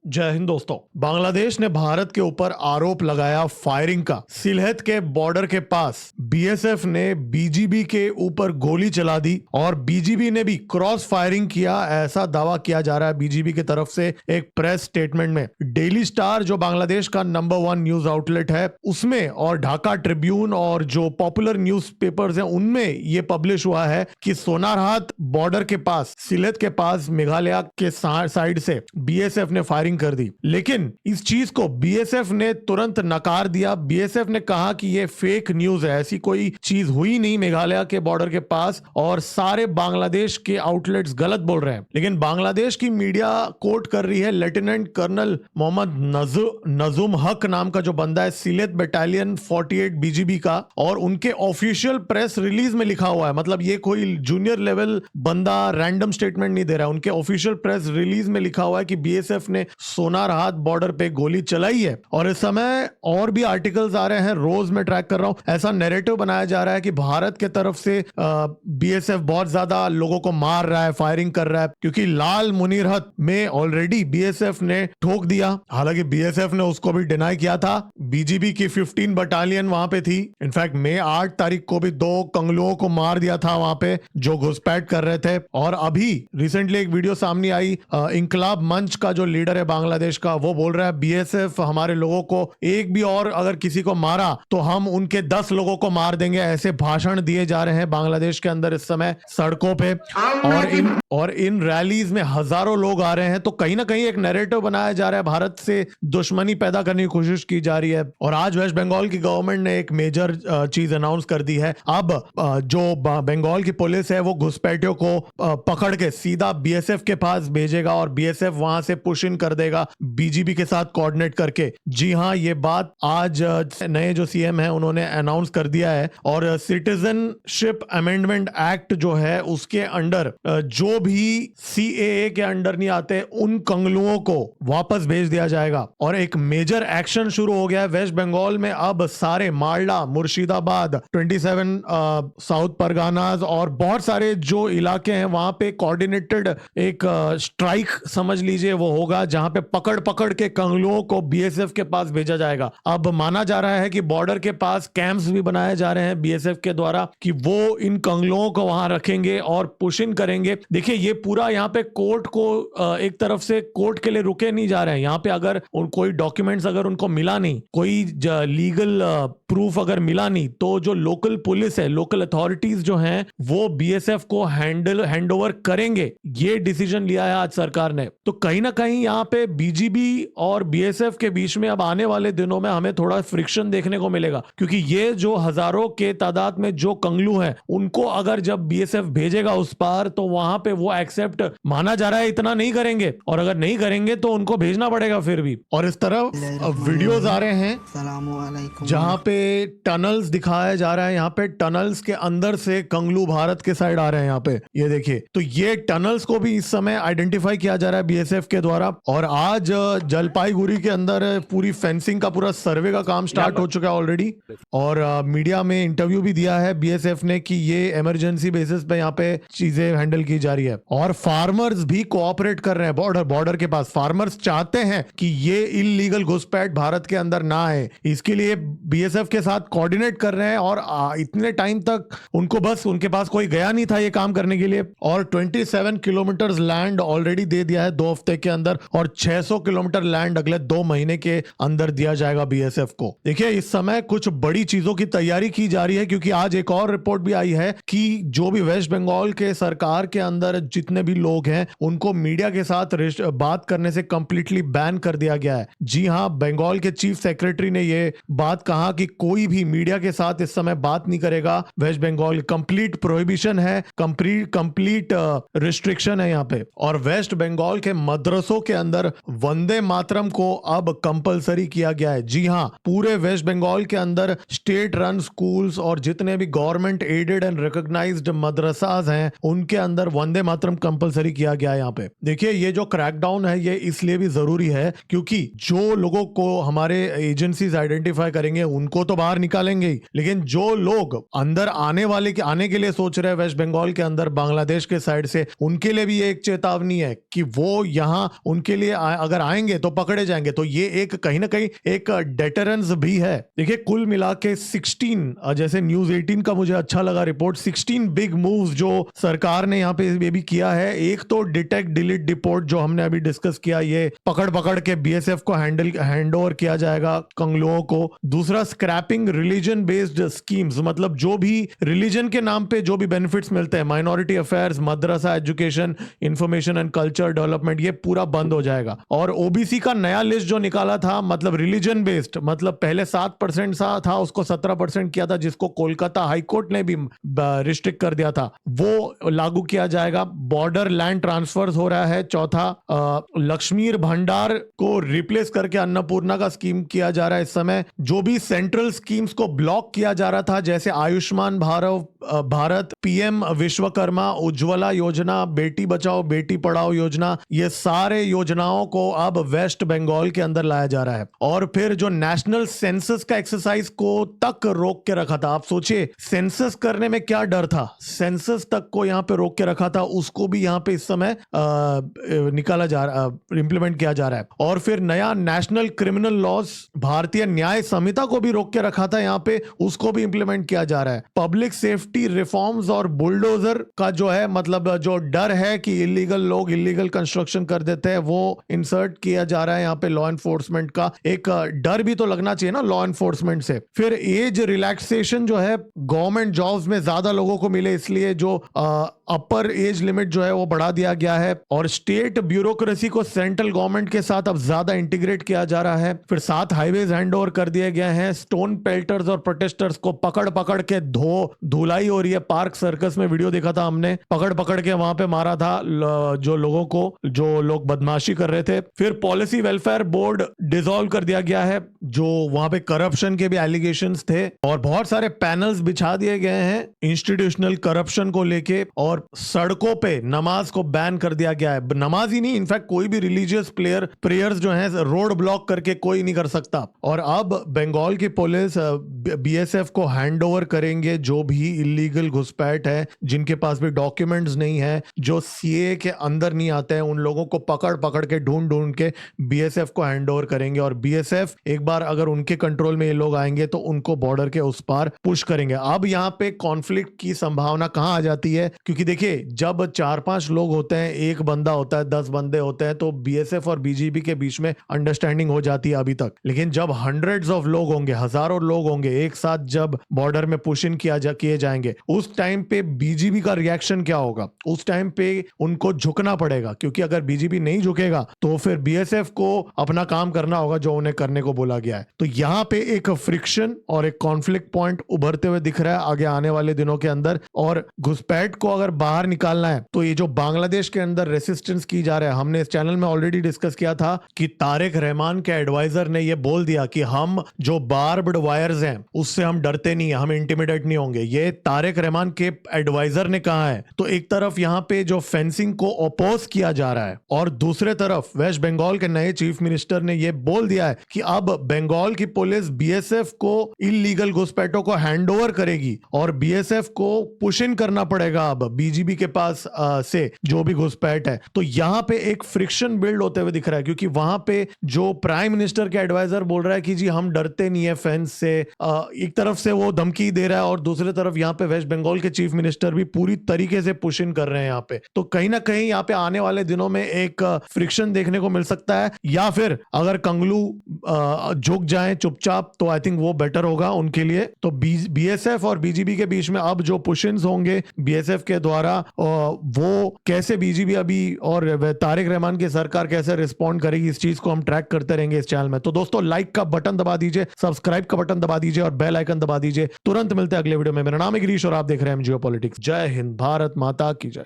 जय हिंद दोस्तों। बांग्लादेश ने भारत के ऊपर आरोप लगाया फायरिंग का। सिलहट के बॉर्डर के पास बीएसएफ ने बीजीबी के ऊपर गोली चला दी और बीजीबी ने भी क्रॉस फायरिंग किया, ऐसा दावा किया जा रहा है बीजीबी की तरफ से एक प्रेस स्टेटमेंट में। डेली स्टार जो बांग्लादेश का नंबर 1 न्यूज आउटलेट है उसमें और ढाका ट्रिब्यून और जो पॉपुलर न्यूज पेपर्स हैं उनमें यह पब्लिश हुआ है कि सोनारहाट बॉर्डर के पास, सिलहट के पास मेघालय के साइड से बीएसएफ ने फायरिंग कर दी। लेकिन इस चीज को बीएसएफ ने तुरंत नकार दिया। बीएसएफ ने कहा कि यह फेक न्यूज है, ऐसी कोई चीज हुई नहीं मेघालय के बॉर्डर के पास और सारे बांग्लादेश के आउटलेट्स गलत बोल रहे हैं। लेकिन बांग्लादेश की मीडिया कोट कर रही है लेफ्टिनेंट कर्नल मोहम्मद नजुम हक नाम का जो बंदा है सिलहट बटालियन 48 बीजीबी का, और उनके ऑफिशियल प्रेस रिलीज में लिखा हुआ है, मतलब ये कोई जूनियर लेवल बंदा रैंडम स्टेटमेंट नहीं दे रहा है। उनके ऑफिशियल प्रेस रिलीज में लिखा हुआ है कि बीएसएफ ने सोनारहाट बॉर्डर पे गोली चलाई है। और इस समय और भी आर्टिकल्स आ रहे हैं, रोज में ट्रैक कर रहा हूं, ऐसा नैरेटिव बनाया जा रहा है कि भारत के तरफ से बीएसएफ बहुत ज्यादा लोगों को मार रहा है, फायरिंग कर रहा है, क्योंकि लाल मुनीरहट में ऑलरेडी बीएसएफ ने ठोक दिया। हालांकि बीएसएफ ने उसको भी डिनाई किया था। बीजीबी की 15 बटालियन वहां पे थी। इनफैक्ट मई 8 तारीख को भी 2 कंगलुओं को मार दिया था वहां पे जो घुसपैठ कर रहे थे। और अभी रिसेंटली एक वीडियो सामने आई, इंकलाब मंच का जो लीडर है बांग्लादेश का, वो बोल रहा है बीएसएफ हमारे लोगों को एक भी और अगर किसी को मारा तो हम उनके 10 लोगों को मार देंगे। ऐसे भाषण दिए जा रहे हैं बांग्लादेश के अंदर इस समय सड़कों पे, और इन रैलीज में हजारों लोग आ रहे हैं। तो कहीं ना कहीं एक नैरेटिव बनाया जा रहा है, भारत से दुश्मनी पैदा करने की कोशिश की जा रही है। और आज वेस्ट बंगाल की गवर्नमेंट ने एक मेजर चीज अनाउंस कर दी है। अब जो बंगाल की पुलिस है वो घुसपैठियों को पकड़ के सीधा बीएसएफ के पास भेजेगा और बीएसएफ वहां से पुश इन कर देगा बीजीबी के साथ कोऑर्डिनेट करके। जी हां, ये बात आज नए जो सीएम है उन्होंने अनाउंस कर दिया है। और सिटीजनशिप अमेंडमेंट एक्ट जो है उसके अंडर जो भी सीएए के अंडर नहीं आते उन कंगलुओं को वापस भेज दिया जाएगा। और एक मेजर एक्शन शुरू हो गया है वेस्ट बंगाल में। अब सारे मालडा, मुर्शिदाबाद, 27 साउथ परगानाज और बहुत सारे जो इलाके हैं वहां पे कोऑर्डिनेटेड एक स्ट्राइक समझ लीजिए वो होगा, जहां पे पकड़ पकड़ के कंगलुओं को बीएसएफ के पास भेजा जाएगा। अब माना जा रहा है कि बॉर्डर के पास कैंप्स भी बनाए जा रहे हैं बीएसएफ के द्वारा कि वो इन कंगलुओं को वहां रखेंगे और पुश इन करेंगे। देखिए ये पूरा यहाँ पे कोर्ट को एक तरफ से कोर्ट के लिए रुके नहीं जा रहे हैं। यहाँ पे अगर कोई डॉक्यूमेंट्स अगर उनको मिला नहीं, कोई लीगल प्रूफ अगर मिला नहीं, तो जो लोकल पुलिस है, लोकल अथॉरिटीज जो हैं वो बीएसएफ को हैंड ओवर करेंगे। ये डिसीजन लिया है आज सरकार ने। तो कहीं ना कहीं यहाँ पे बीजीबी और बीएसएफ के बीच में अब आने वाले दिनों में हमें थोड़ा फ्रिक्शन देखने को मिलेगा, क्योंकि ये जो हजारों के तादाद में जो कंगलू हैं उनको अगर जब बीएसएफ भेजेगा उस पार, तो वहां पे वो एक्सेप्ट माना जा रहा है इतना नहीं करेंगे, और अगर नहीं करेंगे तो उनको भेजना पड़ेगा फिर भी। और इस तरह वीडियोस आ रहे हैं जहां पे टनल्स दिखाया जा रहा है। यहाँ पे टनल्स के अंदर से कंगलू भारत के साइड आ रहे हैं। यहाँ पे ये देखिए, तो ये टनल्स को भी इस समय आइडेंटिफाई किया जा रहा है बीएसएफ के द्वारा। और आज जलपाईगुड़ी के अंदर पूरी फेंसिंग का पूरा सर्वे का काम स्टार्ट हो चुका है ऑलरेडी। और मीडिया में इंटरव्यू भी दिया है बीएसएफ ने कि ये इमरजेंसी बेसिस पे यहाँ पे चीजें हैंडल की जा रही है। और फार्मर्स भी कोऑपरेट कर रहे हैं बॉर्डर के पास। फार्मर्स चाहते हैं कि ये इलीगल घुसपैठ भारत के अंदर ना आए, इसके लिए बीएसएफ के साथ कोऑर्डिनेट कर रहे हैं। और इतने टाइम तक उनको बस उनके पास कोई गया नहीं था ये काम करने के लिए। और 27 किलोमीटर लैंड ऑलरेडी दे दिया है 2 हफ्ते के अंदर, और 600 किलोमीटर लैंड अगले 2 महीने के अंदर दिया जाएगा बीएसएफ को। देखिए इस समय कुछ बड़ी चीजों की तैयारी की जा रही है, क्योंकि आज एक और रिपोर्ट भी आई है कि जो भी वेस्ट बंगाल के सरकार के अंदर जितने भी लोग हैं उनको मीडिया के साथ बात करने से कंप्लीटली बैन कर दिया गया है। जी हां, बंगाल के चीफ सेक्रेटरी ने यह बात कहा कि कोई भी मीडिया के साथ इस समय बात नहीं करेगा वेस्ट बंगाल। कंप्लीट प्रोहिबिशन है, कंप्लीट रिस्ट्रिक्शन है यहाँ पे। और वेस्ट बंगाल के मदरसों के अंदर वंदे मातरम को अब कंपलसरी किया गया है। जी हां, पूरे वेस्ट बंगाल के अंदर स्टेट रन स्कूल्स और जितने भी गवर्नमेंट एडेड एंड रिकॉग्नाइज्ड मदरसाज हैं उनके अंदर वंदे मातरम कंपलसरी किया गया है यहाँ पे। देखिए ये जो क्रैकडाउन है ये इसलिए भी जरूरी है क्योंकि जो लोगों को हमारे एजेंसीज आइडेंटिफाई करेंगे उनको तो बाहर निकालेंगे ही, लेकिन जो लोग अंदर आने के लिए सोच रहे हैं वेस्ट बंगाल के अंदर बांग्लादेश के साइड से, उनके लिए भी एक चेतावनी है कि वो यहाँ उनके लिए अगर आएंगे तो पकड़े जाएंगे। तो ये एक कहीं ना कहीं एक डेटरेंस भी है। देखिए कुल मिला के 16, जैसे न्यूज 18 का मुझे अच्छा लगा रिपोर्ट, 16 बिग मूव्स जो सरकार ने यहाँ पे ये भी किया है। एक तो डिटेक्ट डिलीट डिपोर्ट जो हमने अभी डिस्कस किया, ये पकड़ पकड़ के बीएसएफ को हैंड ओवर किया जाएगा कंगलुओं को। दूसरा स्क्रैपिंग रिलीजन बेस्ड स्कीम्स, मतलब जो भी रिलीजन के नाम पे जो भी बेनिफिट्स मिलते हैं, minority affairs, Madrasa education, information and culture development, ये पूरा बंद हो जाएगा। और ओबीसी का नया लिस्ट जो निकाला था, मतलब रिलीजन बेस्ड, मतलब पहले 7% था, उसको 17% किया था, जिसको कोलकाता हाईकोर्ट ने भी रिस्ट्रिक्ट कर दिया था, वो लागू किया जाएगा। बॉर्डर लैंड ट्रांसफर हो रहा है। चौथा, लक्ष्मीर भंडार को रिप्लेस करके अन्नपूर्णा का स्कीम किया जा रहा है। इस समय जो भी सेंट्रल स्कीम्स को ब्लॉक किया जा रहा था, जैसे आयुष्मान भारत, पीएम विश्वकर्मा, उज्ज्वला योजना, बेटी बचाओ बेटी पढ़ाओ योजना, ये सारे योजनाओं को अब वेस्ट बंगाल के अंदर लाया जा रहा है। और फिर जो नेशनल सेंसस का एक्सरसाइज को तक रोक के रखा था, आप सोचिए सेंसस करने में क्या डर था, सेंसस तक को यहां पे रोक के रखा था, उसको भी यहां पे इस समय इंप्लीमेंट किया जा रहा है। और फिर नया नेशनल क्रिमिनल लॉज, भारतीय न्याय संहिता को भी रोक के रखा था यहां पे, उसको भी इंप्लीमेंट किया जा रहा है। पब्लिक सेफ्टी रिफॉर्म्स और बुलडोजर का जो है, मतलब जो डर है कि इलीगल लोग इलीगल कंस्ट्रक्शन कर देते हैं, वो इंसर्ट किया जा रहा है यहाँ पे। लॉ एनफोर्समेंट का एक डर भी तो लगना चाहिए ना लॉ एनफोर्समेंट से। फिर एज रिलैक्सेशन जो है, गवर्नमेंट जॉब्स में ज्यादा लोगों को मिले, इसलिए जो अपर एज लिमिट जो है वो बढ़ा दिया गया है। और स्टेट ब्यूरोक्रेसी को सेंट्रल गवर्नमेंट के साथ अब ज्यादा इंटीग्रेट किया जा रहा है। फिर 7 हाईवेज हैंड ओवर कर दिए गए हैं। स्टोन पेल्टर्स और प्रोटेस्टर्स को पकड़ पकड़ के धुलाई हो रही है। पार्क सर्कस में वीडियो देखा था हमने, पकड़ पकड़ के वहां पे मारा था जो लोगों को, जो लोग बदमाशी कर रहे थे। फिर पॉलिसी वेलफेयर बोर्ड डिसॉल्व कर दिया गया है, जो वहां पे करप्शन के भी एलिगेशंस थे। और बहुत सारे पैनल्स बिछा दिए गए हैं इंस्टीट्यूशनल करप्शन को लेके। और सड़कों पे नमाज को बैन कर दिया गया है। नमाज ही नहीं, इनफैक्ट कोई भी रिलीजियस प्रेयर्स जो हैं रोड ब्लॉक करके कोई नहीं कर सकता। और अब बंगाल की पुलिस बीएसएफ को हैंड ओवर करेंगे जो भी इलीगल घुसपैठ है, जिनके पास भी डॉक्यूमेंट्स नहीं है, जो सीए के अंदर नहीं आते हैं, उन लोगों को पकड़ पकड़ के ढूंढ ढूंढ के बीएसएफ को हैंड ओवर करेंगे। और बीएसएफ एक बार अगर उनके कंट्रोल में ये लोग आएंगे तो उनको बॉर्डर के उस पार पुश करेंगे। अब यहाँ पे कॉन्फ्लिक्ट की संभावना कहां आ जाती है, क्योंकि देखिए जब 4-5 लोग होते हैं, एक बंदा होता है, 10 बंदे होते हैं, तो बीएसएफ और बीजीबी के बीच में अंडरस्टैंडिंग हो जाती है अभी तक। लेकिन जब हंड्रेड्स ऑफ लोग होंगे, हजारों लोग होंगे एक साथ, जब बॉर्डर में पुश इन किए जाएंगे, उस टाइम पे बीजीबी का रिएक्शन क्या होगा? उस टाइम पे उनको झुकना पड़ेगा, क्योंकि अगर बीजीबी नहीं झुकेगा तो फिर बीएसएफ को अपना काम करना होगा जो उन्हें करने को बोला गया है। तो यहां पे एक फ्रिक्शन और एक कॉन्फ्लिक्ट पॉइंट उभरते हुए दिख रहा है आगे आने वाले दिनों के अंदर। और घुसपैठ को अगर बाहर निकालना है तो ये जो बांग्लादेश के अंदर रेसिस्टेंस की जा रहा है, हमने इस चैनल में ऑलरेडी डिस्कस किया था कि तारिक रहमान के एडवाइजर ने ये बोल दिया कि हम जो बार्ब्ड वायर्स हैं उससे हम डरते नहीं है, हम इंटिमिडेट नहीं होंगे। ये तारिक रहमान के एडवाइजर ने कहा है। तो एक तरफ यहाँ पे जो फेंसिंग को अपोज किया जा रहा है, और दूसरे तरफ वेस्ट बंगाल के नए चीफ मिनिस्टर ने यह बोल दिया है कि अब बंगाल की पुलिस बीएसएफ को इलीगल घुसपैठों को हैंड ओवर करेगी और बीएसएफ को पुश इन करना पड़ेगा अब बीजीबी के पास से जो भी घुसपैठ है। तो यहां पे एक फ्रिक्शन बिल्ड होते हुए दिख रहा है, क्योंकि वहां पे जो प्राइम मिनिस्टर के एडवाइजर बोल रहा है कि जी हम डरते नहीं है फेंस से, एक तरफ से वो धमकी दे रहा है, और दूसरी तरफ यहाँ पे वेस्ट बंगाल के चीफ मिनिस्टर भी पूरी तरीके से पुश इन कर रहे हैं यहाँ पे। तो कहीं ना कहीं यहाँ पे आने वाले दिनों में एक फ्रिक्शन देखने को मिल सकता है, या फिर अगर कंगलू झुक जाए चुपचाप तो आई थिंक वो बेटर होगा उनके लिए। तो बीएसएफ और बीजीबी के बीच में अब जो पुश इन्स होंगे बीएसएफ के द्वारा, वो कैसे बीजीबी अभी और तारिक रहमान की सरकार कैसे रिस्पॉन्ड करेगी, इस चीज को हम ट्रैक करते रहेंगे इस चैनल में। तो दोस्तों लाइक का बटन दबा दीजिए, सब्सक्राइब का बटन दबा दीजिए और बेल आइकन दबा दीजिए। तुरंत मिलते हैं अगले वीडियो में। मेरा नाम है गिरीश और आप देख रहे हैं जियोपॉलिटिक्स। जय हिंद, भारत माता की जय।